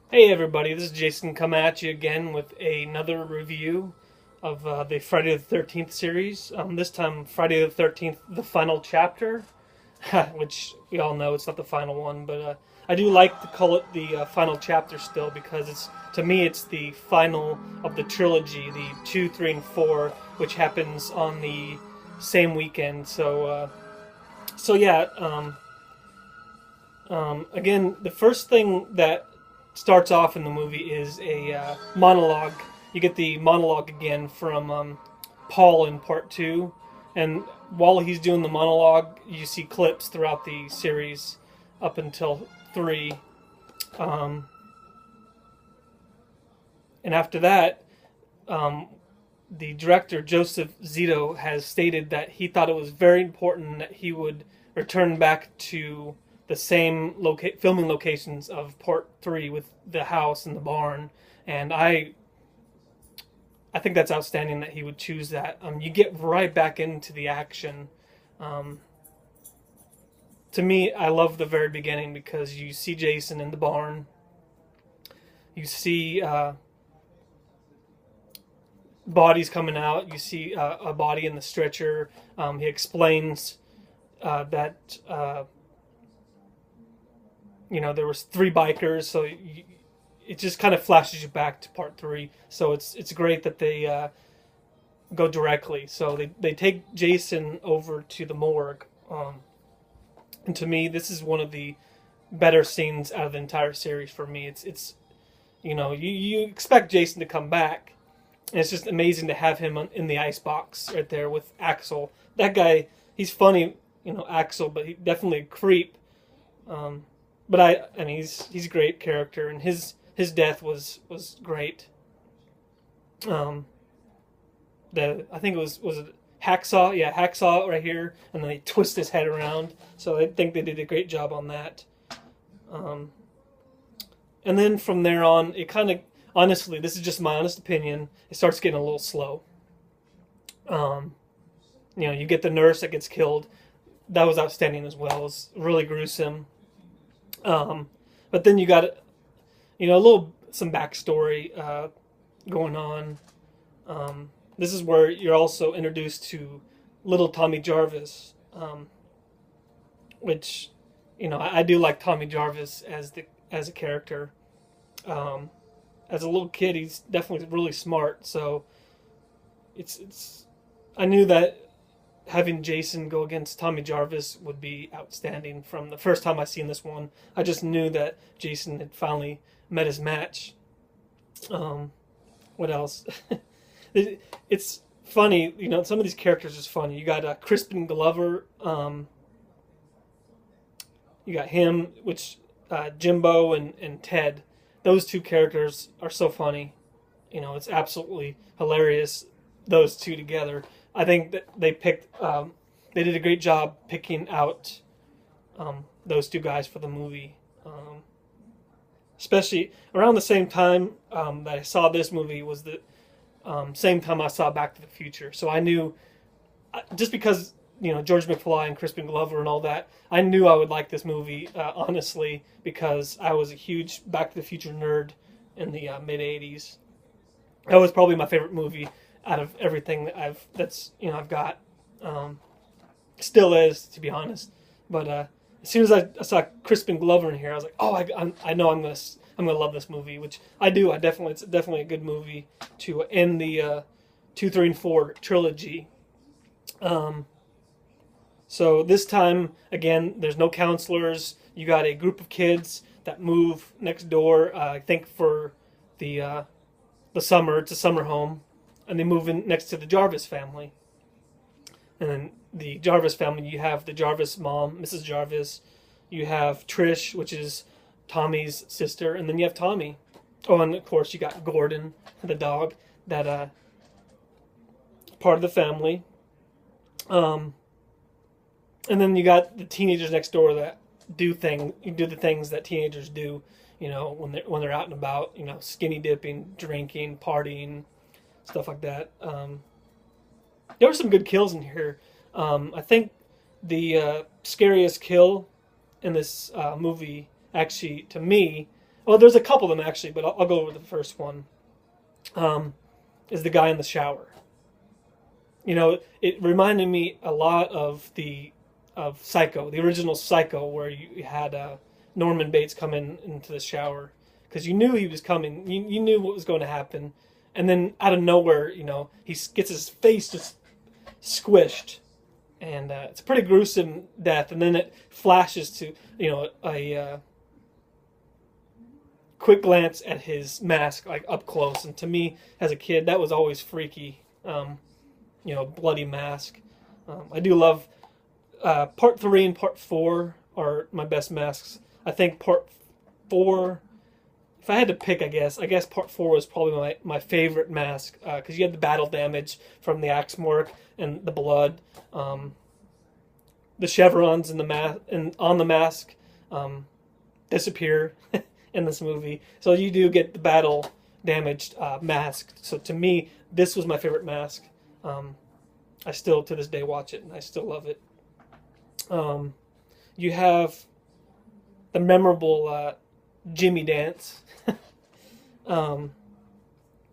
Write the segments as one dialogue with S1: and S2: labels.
S1: Hey everybody, this is Jason coming at you again with another review of the Friday the 13th series. This time, Friday the 13th, the final chapter, which we all know it's not the final one, but I do like to call it the final chapter still because to me, it's the final of the trilogy, the 2, 3, and 4, which happens on the same weekend. So yeah, again, the first thing that starts off in the movie is a monologue. You get the monologue again from Paul in part two, and while he's doing the monologue, you see clips throughout the series up until three, um, and after that, um, the director Joseph Zito has stated that he thought it was very important that he would return back to the same filming locations of part three with the house and the barn, and I think that's outstanding that he would choose that. You get right back into the action. Um, to me, I love the very beginning because you see Jason in the barn. You see bodies coming out. You see a body in the stretcher. He explains that there was three bikers, so it just kind of flashes you back to part three. So it's great that they go directly. So they take Jason over to the morgue, and to me, this is one of the better scenes out of the entire series for me. It's you expect Jason to come back, and it's just amazing to have him in the ice box right there with Axel. That guy, he's funny, Axel, but he definitely a creep. Um, but I mean, he's a great character, and his death was great. Um, the I think it was it Hacksaw, yeah, Hacksaw right here, and then they twist his head around. So I think they did a great job on that. Um, and then from there on, it kind of honestly, this is just my honest opinion. It starts getting a little slow. Um, you get the nurse that gets killed. That was outstanding as well. It was really gruesome. Um, but then you got a little some backstory going on. This is where you're also introduced to little Tommy Jarvis, which I do like Tommy Jarvis as a character. Um, as a little kid, he's definitely really smart. So it's I knew that having Jason go against Tommy Jarvis would be outstanding. From the first time I seen this one, I just knew that Jason had finally met his match. Um, what else? It's funny, some of these characters is funny. You got Crispin Glover. You got him, which Jimbo and Ted. Those two characters are so funny. It's absolutely hilarious. Those two together. I think that they did a great job picking out those two guys for the movie. Especially around the same time that I saw this movie was the same time I saw Back to the Future. So I knew, just because George McFly and Crispin Glover and all that, I knew I would like this movie honestly because I was a huge Back to the Future nerd in the mid '80s. That was probably my favorite movie out of everything I've got. Um, Still is, to be honest. But as soon as I saw Crispin Glover in here, I was like, oh, I know I'm gonna love this movie, which I do. It's definitely a good movie to end the 2, 3, and 4 trilogy. Um, so this time again, there's no counselors. You got a group of kids that move next door. I think for the uh, the summer. It's a summer home, and they move in next to the Jarvis family. And then the Jarvis family, you have the Jarvis mom, Mrs. Jarvis. You have Trish, which is Tommy's sister, and then you have Tommy. Oh, and of course you got Gordon, the dog, that part of the family. Um, and then you got the teenagers next door that do the things that teenagers do. When they're out and about. Skinny dipping, drinking, partying, stuff like that. There were some good kills in here. I think the scariest kill in this movie, actually, to me, Well, there's a couple of them actually, but I'll go over the first one. Is the guy in the shower. You know, it reminded me a lot of Psycho, the original Psycho, where you had Norman Bates come into the shower because you knew he was coming. You knew what was going to happen, and then out of nowhere, you know, he gets his face just squished, and it's a pretty gruesome death. And then it flashes to, you know, a quick glance at his mask, like up close. And to me, as a kid, that was always freaky. You know, bloody mask. I do love part 3 and part 4 are my best masks. I think part 4, if I had to pick, I guess part 4 was probably my favorite mask because you had the battle damage from the axe mark and the blood, the chevrons in the and on the mask disappear in this movie, so you do get the battle damaged mask. So to me, this was my favorite mask. I still to this day watch it and I still love it. You have the memorable Jimmy dance. God,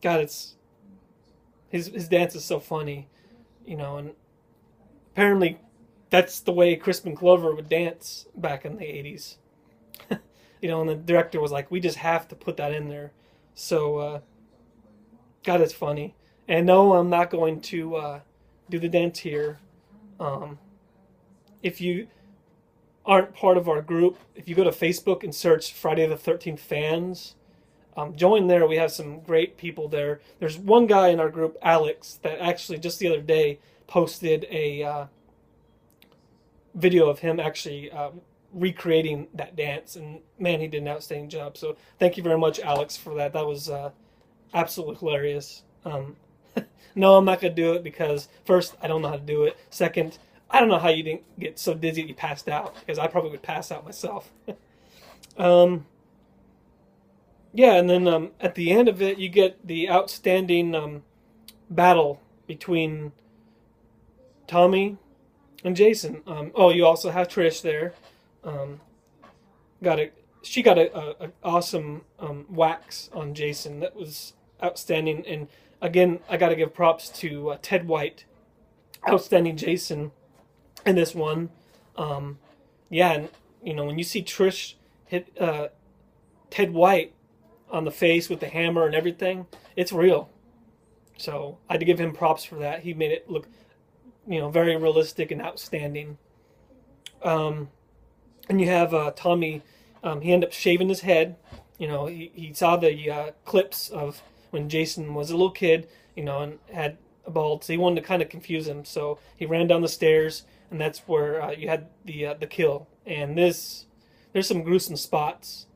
S1: it's his dance is so funny, you know, and apparently that's the way Crispin Glover would dance back in the 80s. You know, and the director was like, we just have to put that in there. So, God, it's funny. And no, I'm not going to do the dance here. If you aren't part of our group, if you go to Facebook and search Friday the 13th fans, join there. We have some great people there. There's one guy in our group, Alex, that actually just the other day posted a video of him actually recreating that dance, and man, he did an outstanding job. So thank you very much, Alex, for that. That was absolutely hilarious. No, I'm not going to do it because, first, I don't know how to do it. Second, I don't know how you didn't get so dizzy that you passed out, because I probably would pass out myself. Yeah, and then at the end of it, you get the outstanding battle between Tommy and Jason. Oh, you also have Trish there. She got a awesome wax on Jason that was outstanding. And again, I got to give props to Ted White, outstanding Jason in this one. Yeah, and you know, when you see Trish hit Ted White on the face with the hammer and everything, it's real. So I had to give him props for that. He made it look, you know, very realistic and outstanding. And you have Tommy. He ended up shaving his head. You know, he saw the clips of when Jason was a little kid, you know, and had a bald. So he wanted to kind of confuse him. So he ran down the stairs, and that's where you had the kill. And there's some gruesome spots.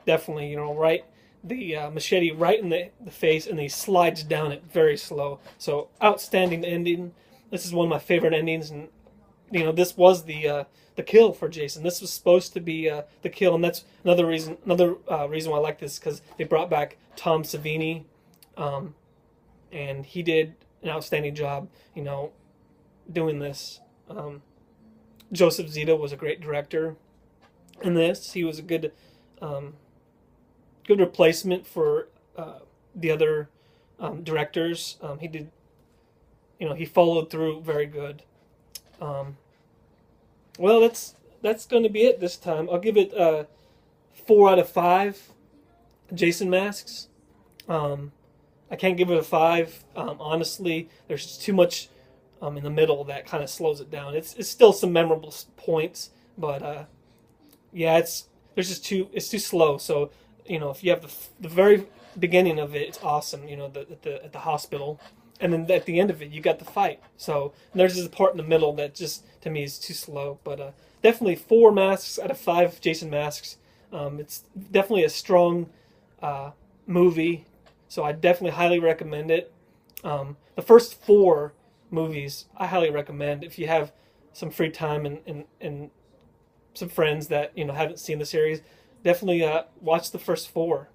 S1: Definitely, you know, right, the machete right in the face, and he slides down it very slow. So outstanding ending. This is one of my favorite endings, and you know, this was the kill for Jason. This was supposed to be the kill, and that's another reason why I like this, because they brought back Tom Savini, and he did an outstanding job, you know, doing this. Joseph Zito was a great director in this. He was a good replacement for the other directors. He did, you know, he followed through very good. Well, that's going to be it this time. I'll give it 4 out of 5 Jason masks. I can't give it a 5. Honestly, there's just too much in the middle that kind of slows it down. It's still some memorable points, but yeah, it's too slow. So you know, if you have the very beginning of it, it's awesome. You know, at the hospital. And then at the end of it, you got the fight. So there's this part in the middle that just, to me, is too slow. But definitely 4 masks out of 5 Jason masks. It's definitely a strong movie. So I definitely highly recommend it. The first 4 movies, I highly recommend if you have some free time and some friends that, you know, haven't seen the series. Definitely watch the first 4.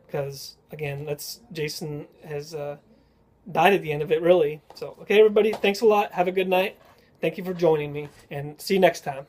S1: Because again, Jason has died at the end of it, really. So, okay, everybody, thanks a lot. Have a good night. Thank you for joining me, and see you next time.